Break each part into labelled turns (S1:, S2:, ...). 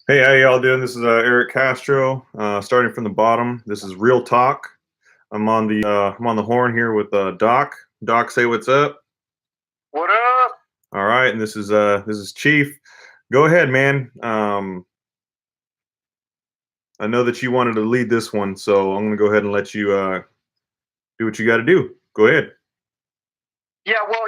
S1: Hey, how y'all doing? This is Eric Castro. Starting from the bottom. This is Real Talk. I'm on the horn here with Doc. Doc, say what's up.
S2: What up?
S1: All right, and this is Chief. Go ahead, man. I know that you wanted to lead this one, so I'm gonna go ahead and let you do what you got to do. Go ahead.
S2: Yeah, well,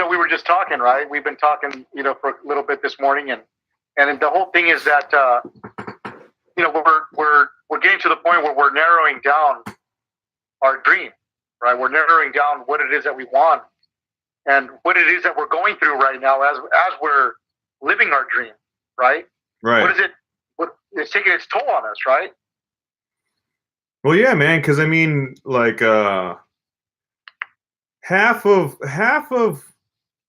S2: we were just talking, right? We've been talking, for a little bit this morning, and the whole thing is that we're getting to the point where we're narrowing down our dream, right? We're narrowing down what it is that we want and what it is that we're going through right now as we're living our dream, right?
S1: Right.
S2: What is it? What it's taking its toll on us, right?
S1: Well, yeah, man. Because I mean, like half of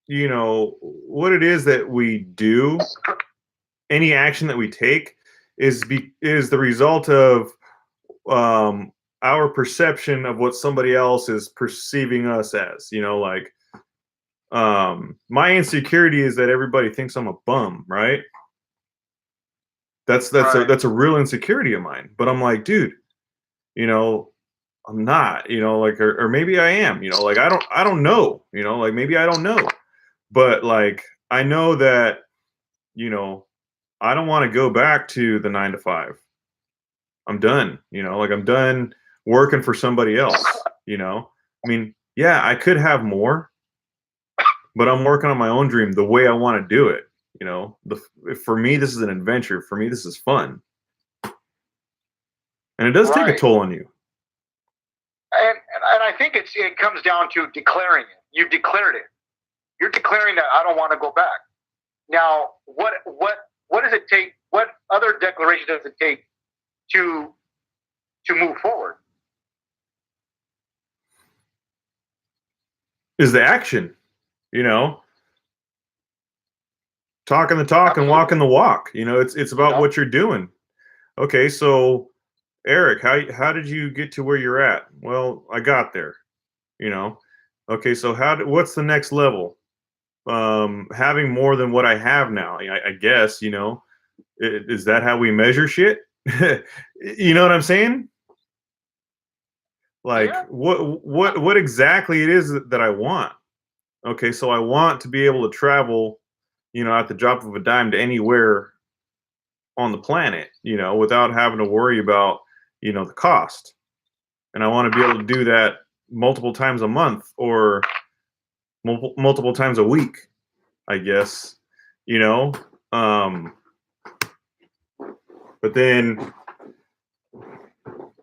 S1: what it is that we do, any action that we take is the result of um our perception of what somebody else is perceiving us as. My insecurity is that everybody thinks I'm a bum, right?
S2: Right.
S1: That's a real insecurity of mine. But I'm like, dude, you know, I'm not, like, or maybe I am, like, I don't know, like, maybe I don't know. But like, I know that, you know, I don't want to go back to the 9 to 5. I'm done, like, I'm done working for somebody else, I mean, yeah, I could have more, but I'm working on my own dream the way I want to do it. For me, this is an adventure. For me, this is fun. And it does take a
S2: Right.
S1: toll on you.
S2: And I think it comes down to declaring it. You've declared it. You're declaring that I don't want to go back. Now, what does it take? What other declaration does it take to move forward?
S1: Is the action, you know, talking the talk and
S2: Absolutely.
S1: walking the walk. It's about
S2: Yep.
S1: what you're doing. Okay, so Eric, how did you get to where you're at? Well, I got there. You know. Okay, so what's the next level? Having more than what I have now. I guess, is that how we measure shit? You know what I'm saying? Like,
S2: Yeah.
S1: what exactly it is that I want? Okay, so I want to be able to travel, at the drop of a dime to anywhere on the planet, without having to worry about, the cost. And I want to be able to do that multiple times a month or multiple times a week, I guess, you know. Um, but then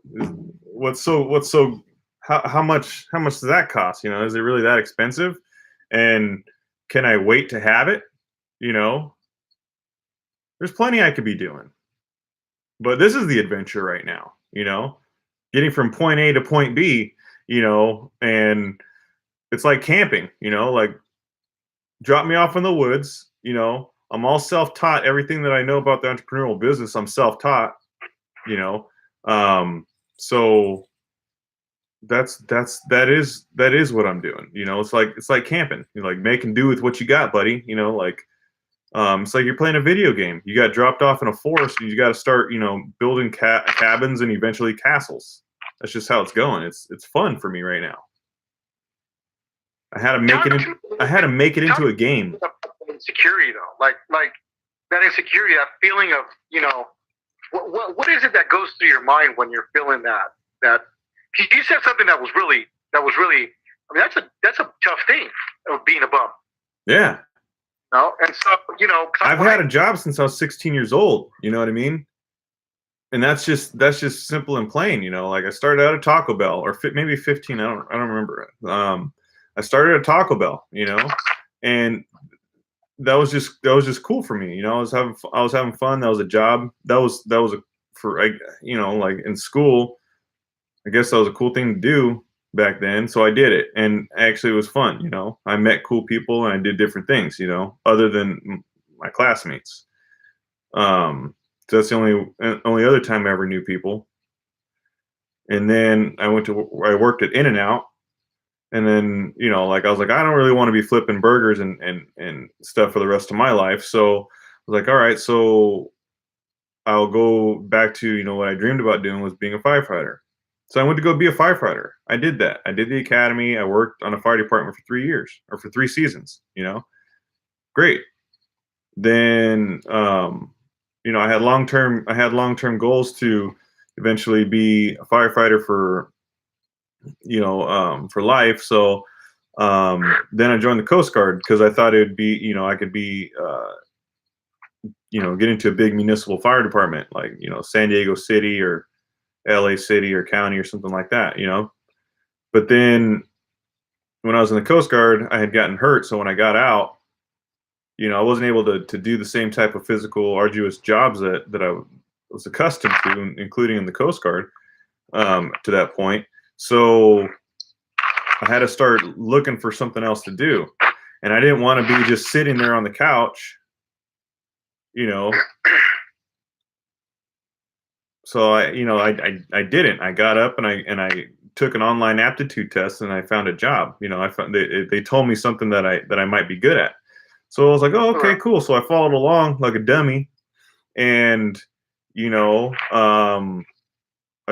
S1: what's so how much does that cost? Is it really that expensive? And can I wait to have it? You know, there's plenty I could be doing. But this is the adventure right now, getting from point A to point B, and it's like camping, like, drop me off in the woods, I'm all self-taught. Everything that I know about the entrepreneurial business, I'm self-taught, you know. Um, so that is what I'm doing. It's like camping. You're like making do with what you got, buddy. Like, it's like you're playing a video game. You got dropped off in a forest, and you got to start, building cabins and eventually castles. That's just how it's going. It's fun for me right now. I had to make it.
S2: Talk to
S1: I had to make it
S2: talk
S1: into a game.
S2: about insecurity though. Like that insecurity, that feeling of what is it that goes through your mind when you're feeling that 'cause you said something that was really. I mean, that's a tough thing of being a bum.
S1: Yeah,
S2: No, and so
S1: I've had a job since I was 16 years old. You know what I mean? And that's just simple and plain. Like, I started out at Taco Bell, or maybe 15. I don't remember. I started at Taco Bell. And that was just cool for me. I was having fun. That was a job. That was like, in school. I guess that was a cool thing to do back then. So I did it, and actually it was fun. I met cool people and I did different things. Other than my classmates. So that's the only other time I ever knew people. And then I worked at In-N-Out, And then, like I was like, I don't really want to be flipping burgers and stuff for the rest of my life. So I was like, all right, so I'll go back to, what I dreamed about doing was being a firefighter. So I went to go be a firefighter. I did that. I did the academy. I worked on a fire department for 3 years or for 3 seasons. Great. Then, I had long term goals to eventually be a firefighter for life. So then I joined the Coast Guard because I thought it would be, I could be, get into a big municipal fire department like, San Diego City or LA City or county or something like that. But then when I was in the Coast Guard, I had gotten hurt. So when I got out, I wasn't able to do the same type of physical, arduous jobs that I was accustomed to, including in the Coast Guard to that point. So I had to start looking for something else to do. And I didn't want to be just sitting there on the couch, So I didn't. I got up and I took an online aptitude test and I found a job. I found they told me something that I might be good at. So I was like, oh, okay, cool. So I followed along like a dummy, and I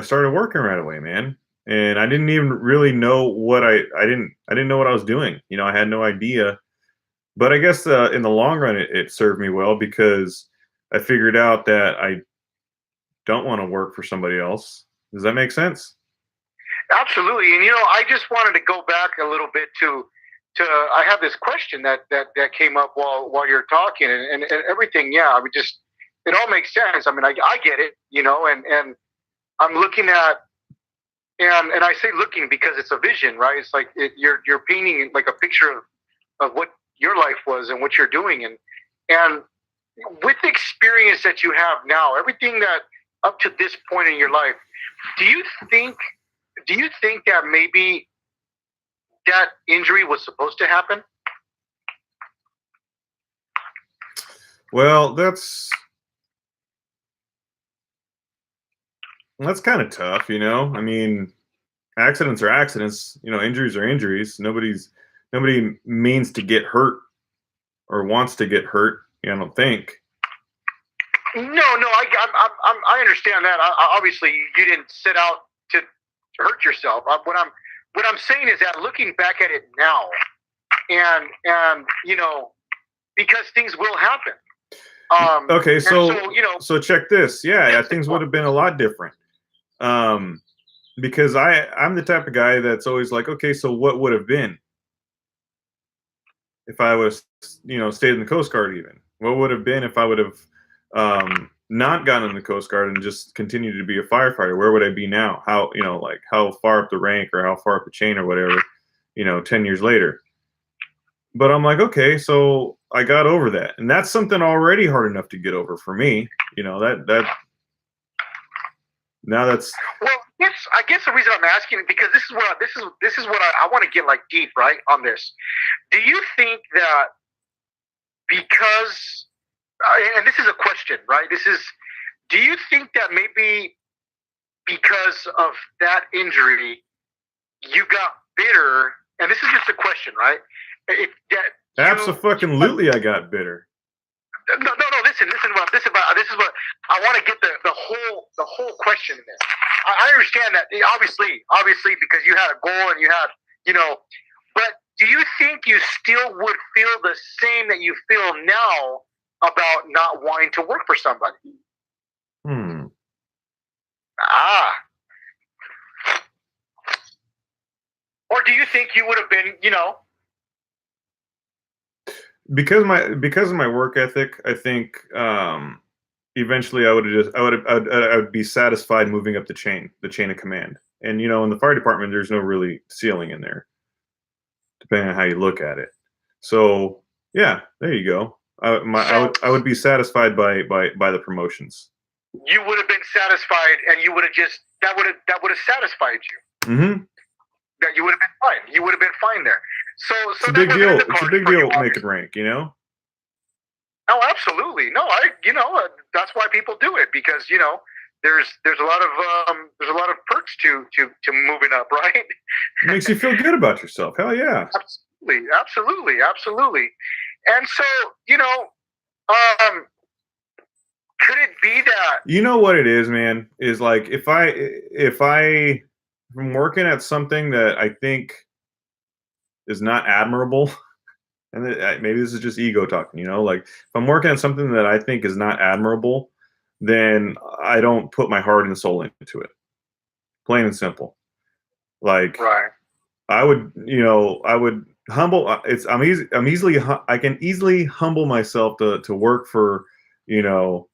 S1: started working right away, man. And I didn't even really know what I didn't know what I was doing. I had no idea. But I guess in the long run, it served me well because I figured out that I don't want to work for somebody else. Does that make sense?
S2: Absolutely. And I just wanted to go back a little bit to I have this question that came up while you're talking and everything. Yeah, I mean, just it all makes sense. I mean, I get it, and I'm looking at and I say looking because it's a vision, right? It's like you're painting like a picture of what your life was and what you're doing, and with the experience that you have now, everything that up to this point in your life, do you think that maybe that injury was supposed to happen?
S1: Well, that's kind of tough, I mean, accidents are accidents, injuries are injuries. Nobody means to get hurt or wants to get hurt. I don't think.
S2: No, I understand that. Obviously, you didn't set out to hurt yourself. What I'm saying is that looking back at it now, and because things will happen.
S1: Okay, so check this. Yeah, things would have been a lot different. Because I'm the type of guy that's always like, okay, so what would have been if I was, stayed in the Coast Guard even? What would have been if I would have not gotten in the Coast Guard and just continued to be a firefighter? Where would I be now? How, like how far up the rank or how far up the chain or whatever, 10 years later. But I'm like, okay, so I got over that. And that's something already hard enough to get over for me. That now that's
S2: well. Yes, I guess the reason I'm asking is because this is what I want to get like deep right on this. Do you think that because and this is a question, right? Do you think that maybe because of that injury you got bitter? And this is just a question, right?
S1: Absolutely, I got bitter.
S2: No. Listen. This is what I want to get the whole question in there. I understand that obviously because you had a goal and you had but do you think you still would feel the same that you feel now about not wanting to work for somebody? Or do you think you would have been
S1: because of my work ethic, I think eventually I would be satisfied moving up the chain of command. And in the fire department, there's no really ceiling in there, depending on how you look at it. So yeah, there you go. I would be satisfied by the promotions.
S2: You would have been satisfied, and you would have just that would have satisfied you.
S1: Mm-hmm.
S2: That you would have been fine. You would have been fine there. So
S1: it's a big deal. It's a big deal making rank,
S2: Oh, absolutely. No, that's why people do it because there's a lot of perks to moving up, right?
S1: It makes you feel good about yourself. Hell yeah.
S2: Absolutely. And so, you know, um, could it be that?
S1: You know what it is, man? Is like if I'm working at something that I think is not admirable, and maybe this is just ego talking, you know, like if I'm working at something that I think is not admirable, then I don't put my heart and soul into it. Plain and simple. Like
S2: Right.
S1: I would, you know, I would humble. I can easily humble myself to work for, you know,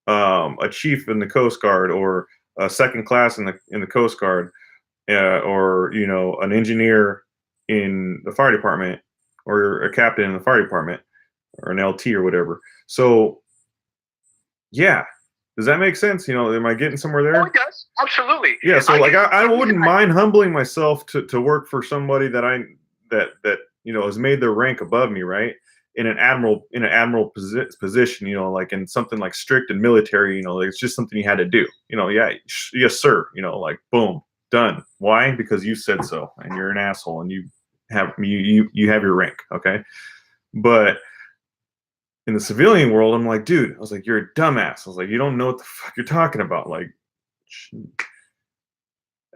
S1: a chief in the Coast Guard or a second class in the Coast Guard, or you know, an engineer in the fire department, or a captain in the fire department, or an LT or whatever. So, yeah, does that make sense? You know, am I getting somewhere there?
S2: Oh, it does. Absolutely.
S1: Yeah. So, like, I wouldn't mind humbling myself to work for somebody that you know has made their rank above me, right? In an admiral position, you know, like in something like strict and military, you know, like it's just something you had to do, you know. Yeah, yes, sir. You know, like boom, done. Why? Because you said so, and you're an asshole, and you have your rank, okay? But in the civilian world, I'm like, dude, I was like, you're a dumbass. I was like, you don't know what the fuck you're talking about, like.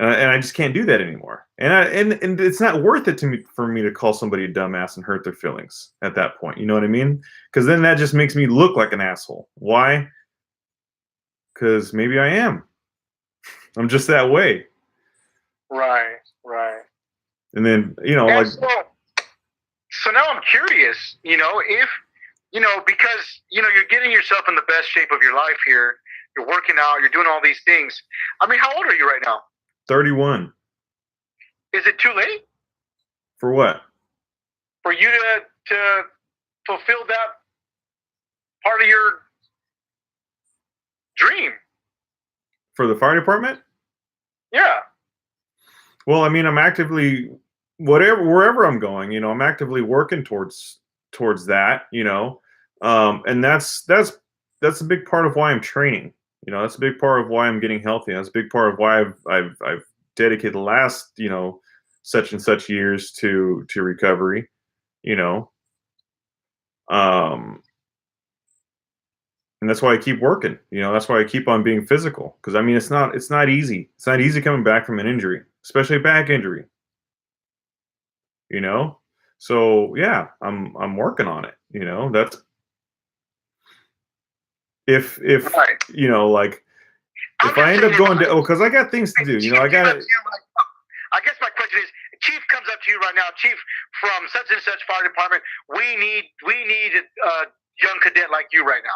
S1: And I just can't do that anymore. And it's not worth it to me for me to call somebody a dumbass and hurt their feelings at that point. You know what I mean? Because then that just makes me look like an asshole. Why? Because maybe I am. I'm just that way.
S2: Right.
S1: And then, you know,
S2: And
S1: like,
S2: so now I'm curious, you know, if, you know, because, you know, you're getting yourself in the best shape of your life here. You're working out. You're doing all these things. I mean, how old are you right now?
S1: 31.
S2: Is it too late
S1: For what?
S2: for you to fulfill that part of your dream?
S1: For the fire department?
S2: Yeah.
S1: Well, I mean, I'm actively wherever I'm going, you know, I'm actively working towards that, you know. And that's a big part of why I'm training. You know, that's a big part of why I'm getting healthy. That's a big part of why I've dedicated the last, you know, such and such years to recovery, you know. And that's why I keep working. You know, that's why I keep on being physical. Because I mean, it's not easy. It's not easy coming back from an injury, especially a back injury. You know, so yeah, I'm working on it. You know, that's if
S2: Right.
S1: you know, like
S2: I'm
S1: if I
S2: just
S1: end up
S2: saying,
S1: going to, oh, because I got things to do. You know, I got to.
S2: I guess my question is, Chief comes up to you right now, Chief from such and such fire department. We need a young cadet like you right now.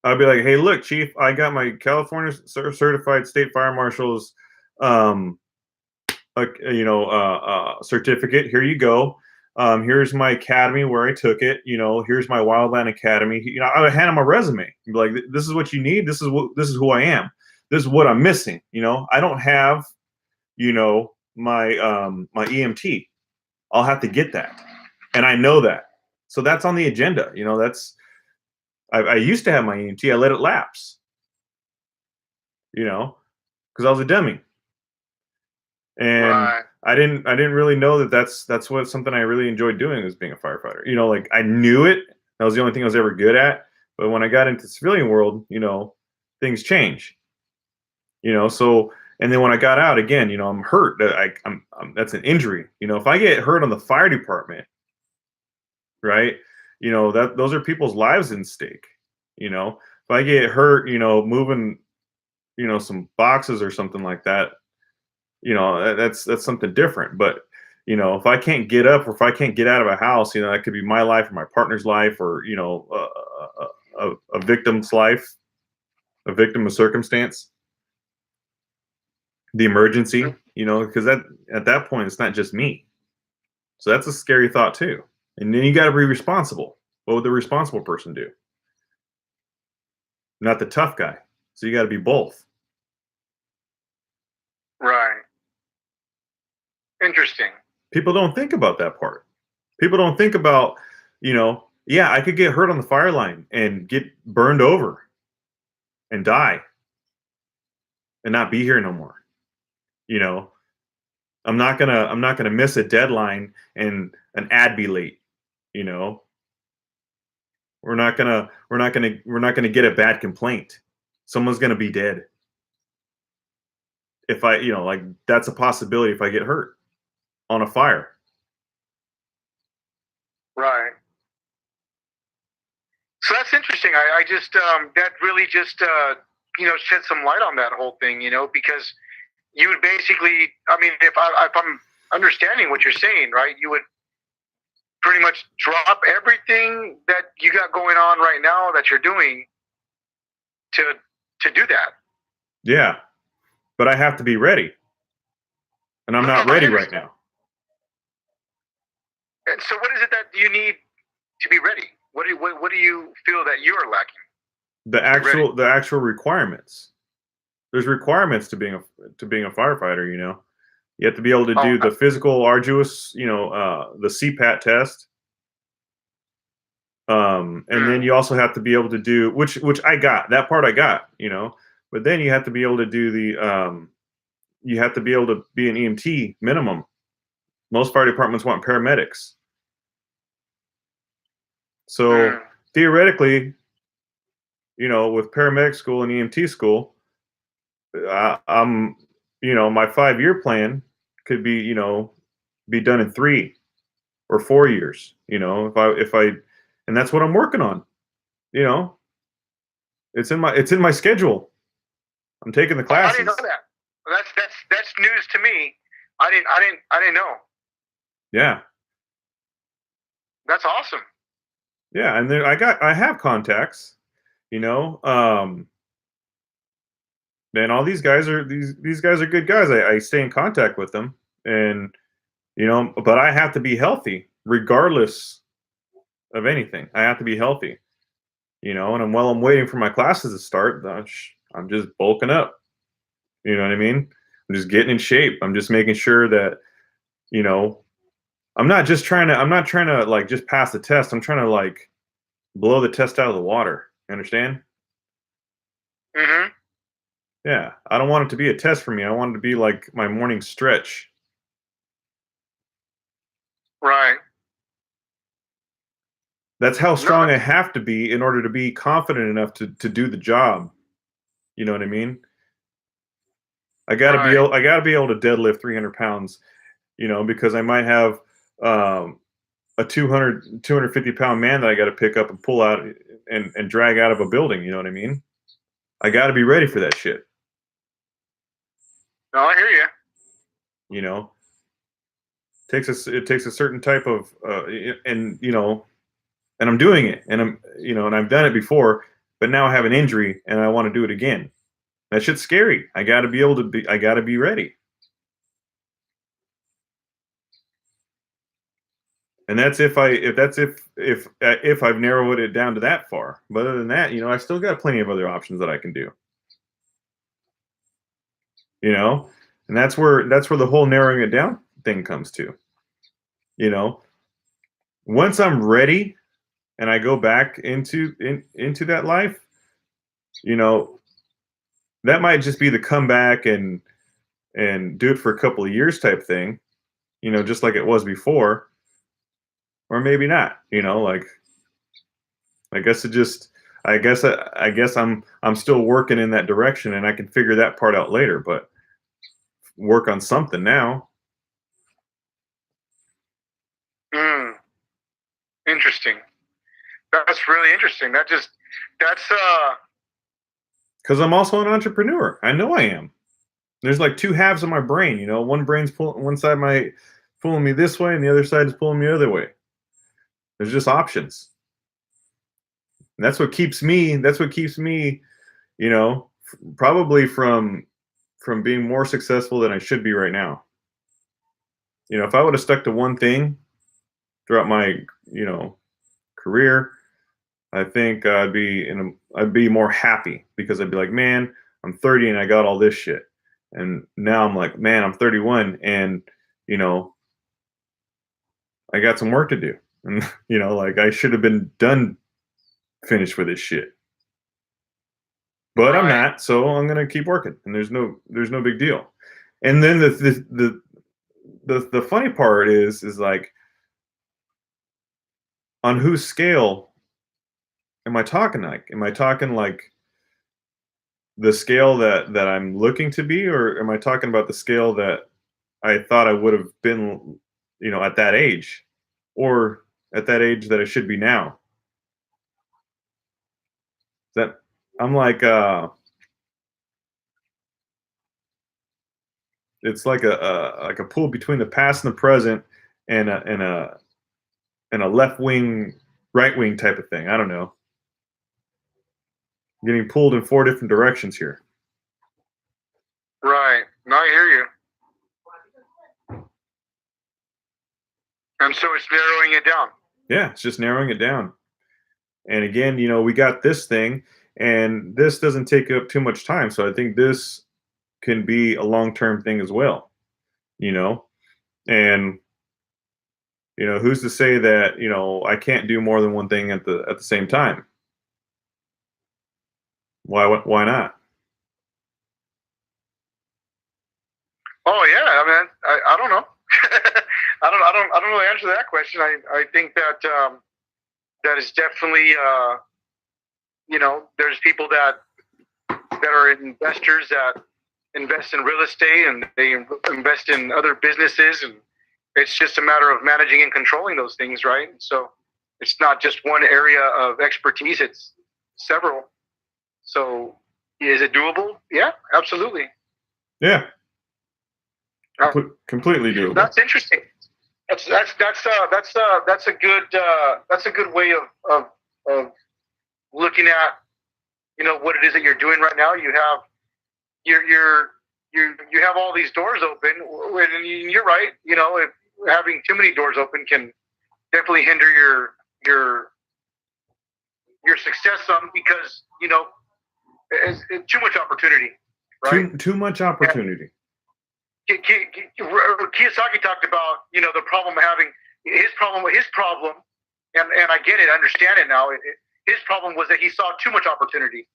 S1: I'll be like, hey, look, Chief, I got my California certified state fire marshal's, you know, certificate. Here you go. Here's my academy where I took it. You know, here's my Wildland Academy. You know, I would hand him a resume. Be like, this is what you need. This is who I am. This is what I'm missing. You know, I don't have, you know, my my EMT. I'll have to get that, and I know that. So that's on the agenda. You know, I used to have my EMT. I let it lapse. You know, because I was a dummy. And
S2: Right.
S1: I didn't really know that's what something I really enjoyed doing, was being a firefighter. You know, like I knew it. That was the only thing I was ever good at. But when I got into the civilian world, you know, things change. You know, so and then when I got out again, you know, I'm hurt. I'm that's an injury. You know, if I get hurt on the fire department, right? You know, those are people's lives in stake. You know, if I get hurt, you know, moving, you know, some boxes or something like that, you know, that's something different. But you know, if I can't get up or if I can't get out of a house, you know, that could be my life or my partner's life, or you know, a victim's life, a victim of circumstance, the emergency. You know, because that at that point it's not just me. So that's a scary thought too. And then you got to be responsible. What would the responsible person do? Not the tough guy. So you got to be both.
S2: Right. Interesting.
S1: People don't think about that part. People don't think about, you know, yeah, I could get hurt on the fire line and get burned over and die. and not be here no more. You know, I'm not gonna miss a deadline and an ad be late. You know, we're not gonna get a bad complaint. Someone's gonna be dead. If I, you know, like that's a possibility if I get hurt on a fire.
S2: Right. So that's interesting. I just that really just shed some light on that whole thing. Because you would basically, I mean, if I'm understanding what you're saying, right, you would pretty much drop everything that you got going on right now that you're doing to do that.
S1: Yeah, but I have to be ready, and I'm not
S2: I
S1: ready right
S2: understand.
S1: now.
S2: And so, what is it that you need to be ready? What do you feel that you are lacking to be ready?
S1: The actual requirements. There's requirements to being a firefighter. You know, you have to be able to
S2: Oh,
S1: do the physical, arduous, the CPAT test. And then
S2: mm,
S1: you also have to be able to do which I got that part I got, but then you have to be able to do you have to be able to be an EMT minimum. Most fire departments want paramedics. So
S2: mm,
S1: theoretically, with paramedic school and EMT school, I'm, my 5 year plan could be, be done in 3 or 4 years. And that's what I'm working on. You know, it's in my schedule. I'm taking the
S2: oh, I didn't know
S1: classes.
S2: that. That's news to me. I didn't know.
S1: Yeah,
S2: That's awesome.
S1: yeah, and then I have contacts. You know, and all these guys are these guys are good guys. I stay in contact with them, and but I have to be healthy regardless of anything. I have to be healthy. And while I'm waiting for my classes to start, I'm just bulking up. You know what I mean? I'm just getting in shape. I'm just making sure that you know I'm not trying to like just pass the test. I'm trying to like blow the test out of the water. You understand?
S2: Hmm.
S1: Yeah. I don't want it to be a test for me. I want it to be like my morning stretch.
S2: Right.
S1: That's how
S2: No,
S1: strong I have to be in order to be confident enough to do the job. You know what I mean?
S2: right.
S1: I gotta be able to deadlift 300 pounds, because I might have um, a 250 pound man that I got to pick up and pull out and drag out of a building. You know what I mean? I got to be ready for that shit.
S2: No, I hear you.
S1: You know, it takes a certain type of and and I'm doing it, and and I've done it before, but now I have an injury and I want to do it again. That shit's scary. I got to be ready. And that's if I've narrowed it down to that far. But other than that, I still got plenty of other options that I can do. You know, and that's where the whole narrowing it down thing comes to. You know, once I'm ready and I go back into that life, you know, that might just be the comeback and do it for a couple of years type thing, just like it was before, or maybe not. Like I guess it just I guess I'm still working in that direction, and I can figure that part out later, but work on something now.
S2: Mm, interesting. That's really interesting. That's
S1: Because I'm also an entrepreneur. I know I am. There's like two halves of my brain. One brain's pulling one side, my pulling me this way, and the other side is pulling me the other way. There's just options. And that's what keeps me, probably from being more successful than I should be right now. If I would have stuck to one thing throughout my, you know, career, I think I'd be more happy because I'd be like, man, I'm 30 and I got all this shit. And now I'm like, man, I'm 31 and, you know, I got some work to do. And, like I should have been done finished with this shit. but I'm
S2: Right.
S1: not, so I'm gonna keep working, and there's no big deal. And then the funny part is like, on whose scale am I talking like? Am I talking like the scale that I'm looking to be, or am I talking about the scale that I thought I would have been, at that age, or at that age that I should be now? That I'm like, it's like a pool between the past and the present, and a left wing, right wing type of thing. I don't know. Getting pulled in four different directions here.
S2: Right. No, I hear you. And so it's narrowing it down.
S1: Yeah, it's just narrowing it down. And again, we got this thing, and this doesn't take up too much time. So I think this can be a long term thing as well. You know, and who's to say that I can't do more than one thing at the same time? Why not?
S2: Oh yeah, I mean, I don't know. I don't really answer that question. I think that that is definitely there's people that are investors that invest in real estate and they invest in other businesses, and it's just a matter of managing and controlling those things, right? So it's not just one area of expertise; it's several. So is it doable? Yeah, absolutely.
S1: Yeah, completely doable.
S2: That's interesting. That's a good way of looking at what it is that you're doing right now. You have you have all these doors open, and you're right. If having too many doors open can definitely hinder your success some, because it's too much opportunity, right?
S1: Too much opportunity.
S2: Kiyosaki talked about the problem having his problem, and I get it, I understand it now. His problem was that he saw too much opportunity,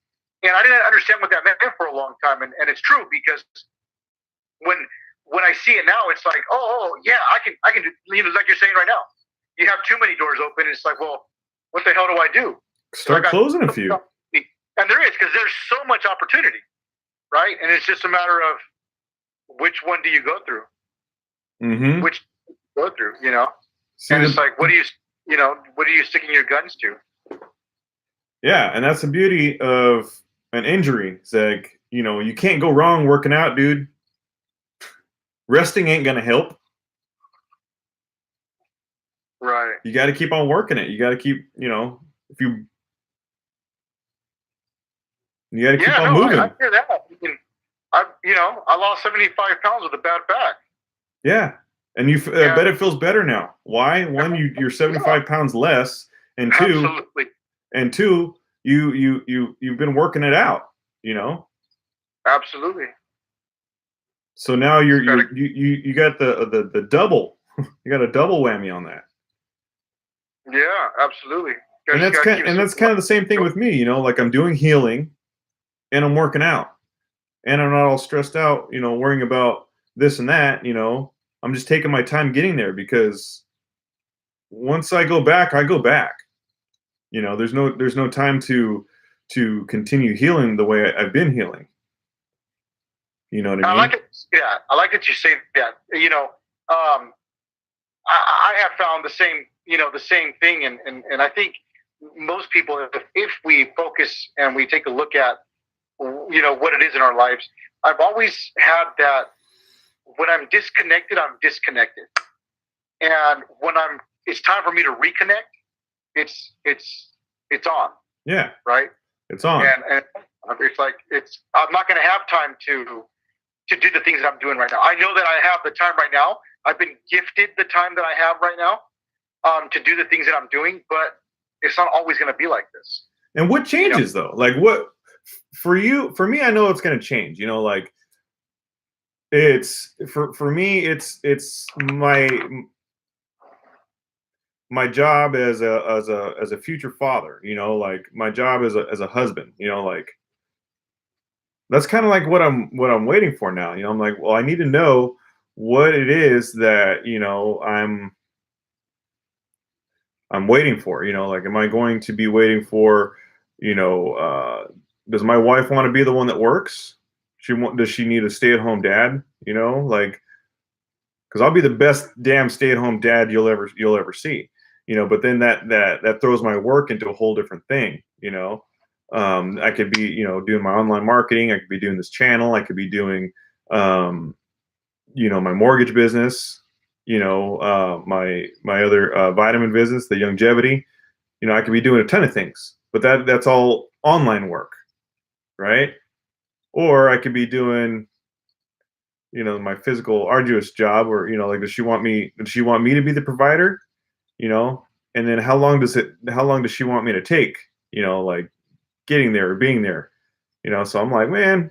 S2: and I didn't understand what that meant for a long time. And it's true, because when I see it now, it's like, oh yeah, I can do, like you're saying right now. You have too many doors open. It's like, well, what the hell do I do?
S1: Start closing a few.
S2: And there is, because there's so much opportunity, right? And it's just a matter of which one do you go through?
S1: Mm-hmm.
S2: Which go through,
S1: See,
S2: and it's like, what are you sticking your guns to?
S1: Yeah, and that's the beauty of an injury. It's like, you can't go wrong working out, dude. Resting ain't gonna help.
S2: Right.
S1: You got to keep on working it. You got to keep, if you got to keep on moving.
S2: I hear that. I lost 75 pounds with a bad back.
S1: Yeah, and I bet it feels better now. Why? One, you're 75 pounds less, and two,
S2: absolutely.
S1: And two, you've been working it out.
S2: Absolutely.
S1: So now you got the double. You got a double whammy on that.
S2: Yeah, absolutely.
S1: And that's kind of the same thing with me. Like, I'm doing healing, and I'm working out, and I'm not all stressed out. Worrying about this and that. I'm just taking my time getting there, because once I go back, I go back. There's no time to continue healing the way I've been healing. You know what I mean?
S2: I like it. Yeah, I like that you say that. I have found the same thing, and I think most people, if we focus and we take a look at what it is in our lives, I've always had that. When I'm disconnected, and when it's time for me to reconnect, it's on.
S1: Yeah.
S2: Right.
S1: It's on.
S2: And it's like I'm not going to have time to do the things that I'm doing right now. I know that I have the time right now. I've been gifted the time that I have right now to do the things that I'm doing, but it's not always going to be like this.
S1: And what changes though? Like, what for you? For me, I know it's going to change. Like, it's for me, it's my job as a future father. Like, my job as a husband. Like, that's kind of like what I'm waiting for now. I'm like, well, I need to know what it is that I'm waiting for. Like, am I going to be waiting for, you know, does my wife want to be the one that works? Does she need a stay-at-home dad? Like, because I'll be the best damn stay-at-home dad you'll ever see. But then that throws my work into a whole different thing. I could be, doing my online marketing. I could be doing this channel. I could be doing, my mortgage business. My other vitamin business, the longevity. I could be doing a ton of things, but that's all online work, right? Or I could be doing, my physical arduous job, or like, does she want me to be the provider? And then how long does she want me to take? Like, getting there or being there. So I'm like, man,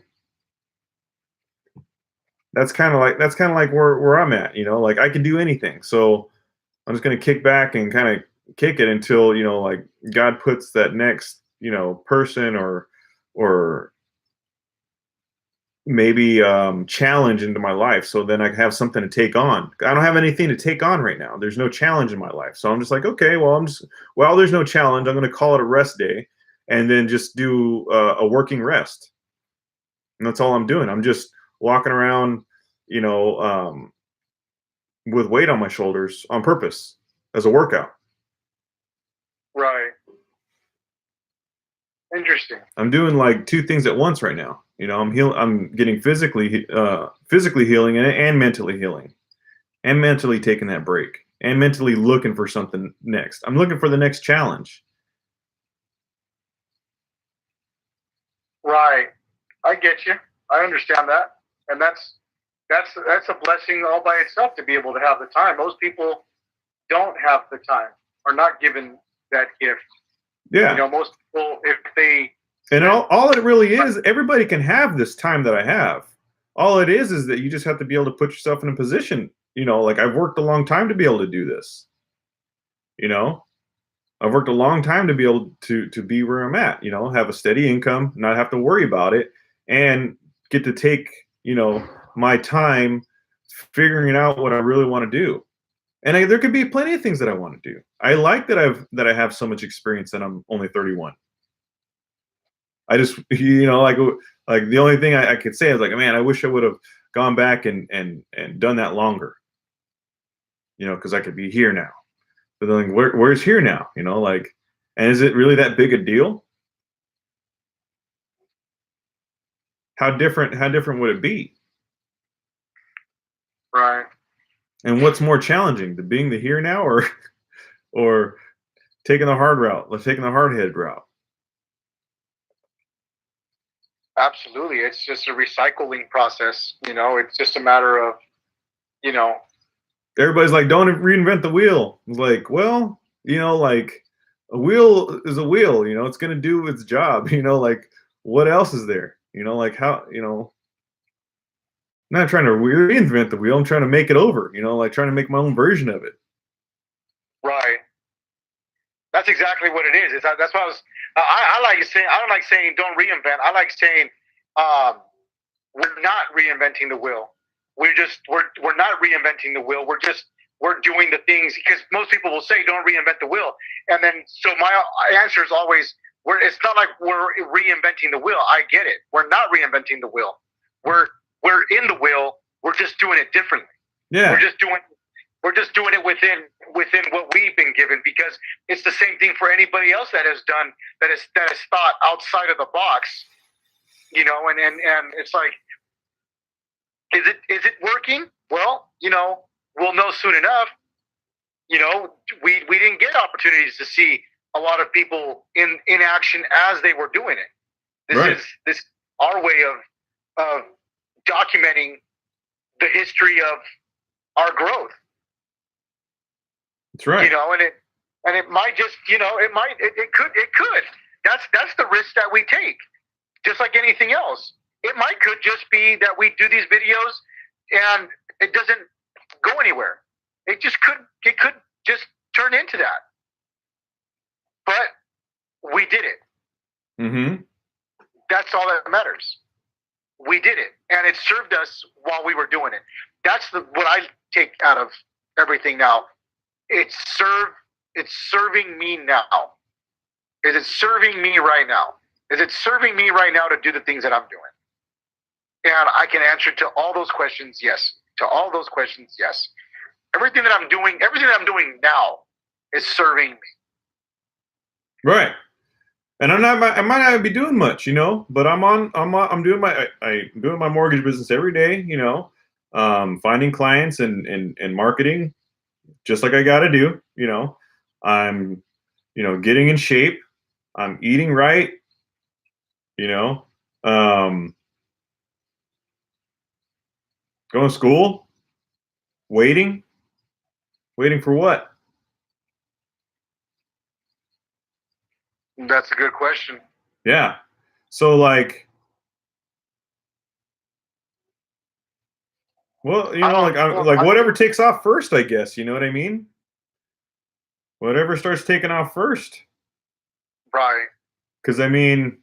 S1: that's kind of like where I'm at. Like, I can do anything. So I'm just gonna kick back and kind of kick it until like, God puts that next person, or maybe challenge into my life, so then I have something to take on. I don't have anything to take on right now. There's no challenge in my life, so I'm just like, okay, well, there's no challenge. I'm going to call it a rest day, and then just do a working rest, and that's all I'm doing. I'm just walking around, you know um, with weight on my shoulders on purpose, as a workout.
S2: Right. Interesting.
S1: I'm doing like two things at once right now. I'm getting physically healing, and mentally healing, and mentally taking that break, and mentally looking for something next. I'm looking for the next challenge.
S2: Right. I get you. I understand that, and that's a blessing all by itself to be able to have the time. Most people don't have the time, are not given that gift.
S1: Yeah.
S2: Most people, if they
S1: And all it really is, everybody can have this time that I have. All it is that you just have to be able to put yourself in a position. Like, I've worked a long time to be able to do this. You know, I've worked a long time to be able to be where I'm at. Have a steady income, not have to worry about it, and get to take my time figuring out what I really want to do. And there could be plenty of things that I want to do. I like that I have so much experience, and I'm only 31. I just, like the only thing I could say is, like, man, I wish I would have gone back and done that longer. Because I could be here now. But then, like, where's here now? Like, and is it really that big a deal? How different would it be?
S2: right.
S1: And what's more challenging, the being the here now, or taking the hard route, taking the hard head route?
S2: Absolutely. It's just a recycling process. It's just a matter of, you know,
S1: Everybody's like, don't reinvent the wheel. It's like, well, like, a wheel is a wheel. It's gonna do its job. Like, what else is there? Like, how, I'm not trying to reinvent the wheel. I'm trying to make it over. Like, trying to make my own version of it.
S2: right. That's exactly what it is. That's why I like saying, I don't like saying don't reinvent. I like saying, we're not reinventing the wheel. We're not reinventing the wheel. We're doing the things, because most people will say don't reinvent the wheel, and then so my answer is always, it's not like we're reinventing the wheel. I get it. We're not reinventing the wheel. We're in the wheel. We're just doing it differently.
S1: Yeah.
S2: We're just doing it within what we've been given, because it's the same thing for anybody else that has thought outside of the box. And it's like, is it working? Well, we'll know soon enough. We didn't get opportunities to see a lot of people in action as they were doing it. This is our way of documenting the history of our growth.
S1: That's right.
S2: And it might just, it could. That's the risk that we take. Just like anything else. It could just be that we do these videos and it doesn't go anywhere. It could just turn into that. But we did it.
S1: Mm-hmm.
S2: That's all that matters. we did it, and it served us while we were doing it. That's what I take out of everything now. It's serving me now. Is it serving me right now? Is it serving me right now to do the things that I'm doing? And I can answer to all those questions, yes. To all those questions, yes. Everything that I'm doing now is serving me.
S1: Right. And I might not be doing much, you know, but I'm doing my mortgage business every day, you know, finding clients and marketing just like I got to do, you know. I'm, you know, getting in shape. I'm eating right, you know. Going to school, waiting for what?
S2: That's a good question.
S1: Yeah. So like, well, you know, like whatever takes off first, I guess, you know what I mean? Whatever starts taking off first.
S2: Right.
S1: Because I mean,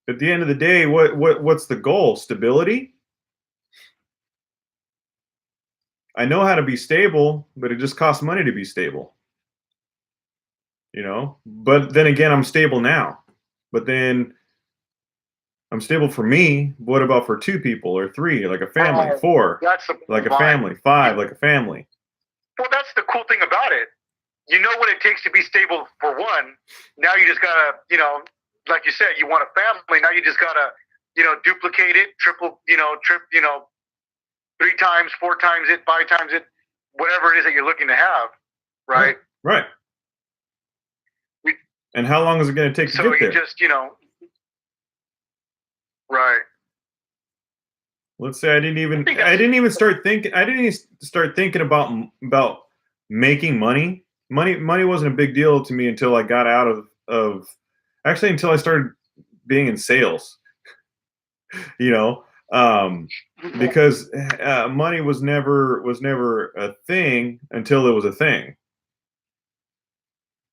S1: at the end of the day, what's the goal? Stability? I know how to be stable, but it just costs money to be stable. You know? But then again, I'm stable now. But then I'm stable for me. What about for 2 people or 3, like a family, 4, like a family, 5, like a family?
S2: Well, that's the cool thing about it. You know what it takes to be stable for one. Now you just gotta, you know, like you said, you want a family. Now you just gotta, you know, duplicate it, triple, you know, 3 times, 4 times it, 5 times it, whatever it is that you're looking to have, right?
S1: Right. And how long is it going to take to get there? So
S2: you just, you know, right.
S1: Let's say I didn't even start thinking about making money. Money wasn't a big deal to me until I got out of actually until I started being in sales. You know, because money was never a thing until it was a thing.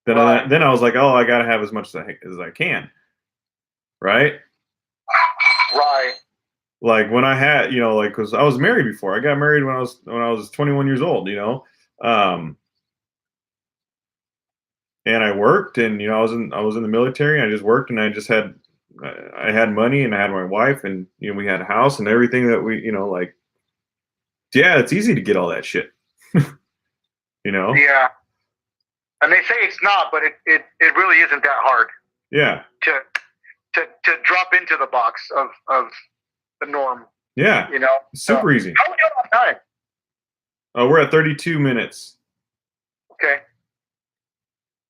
S1: Then I was like, oh, I got to have as much as I can. Right.
S2: Right.
S1: Like when I had, you know, like, because I was married before. I got married when I was 21 years old, you know, and I worked, and you know, I was in the military, and I just worked, and I had money, and I had my wife, and you know, we had a house and everything that we, you know, like, yeah, it's easy to get all that shit, you know.
S2: Yeah, and they say it's not, but it really isn't that hard.
S1: Yeah.
S2: To drop into the box of the norm.
S1: Yeah.
S2: You know,
S1: super easy.
S2: How are we doing on time?
S1: Oh, we're at 32 minutes.
S2: Okay.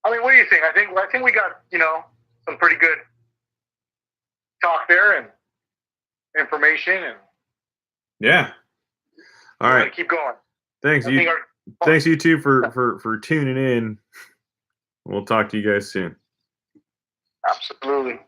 S2: I mean, what do you think? I think we got, you know, some pretty good talk there and information, and
S1: yeah. All right.
S2: Keep going.
S1: Thanks thanks you two for tuning in. We'll talk to you guys soon.
S2: Absolutely.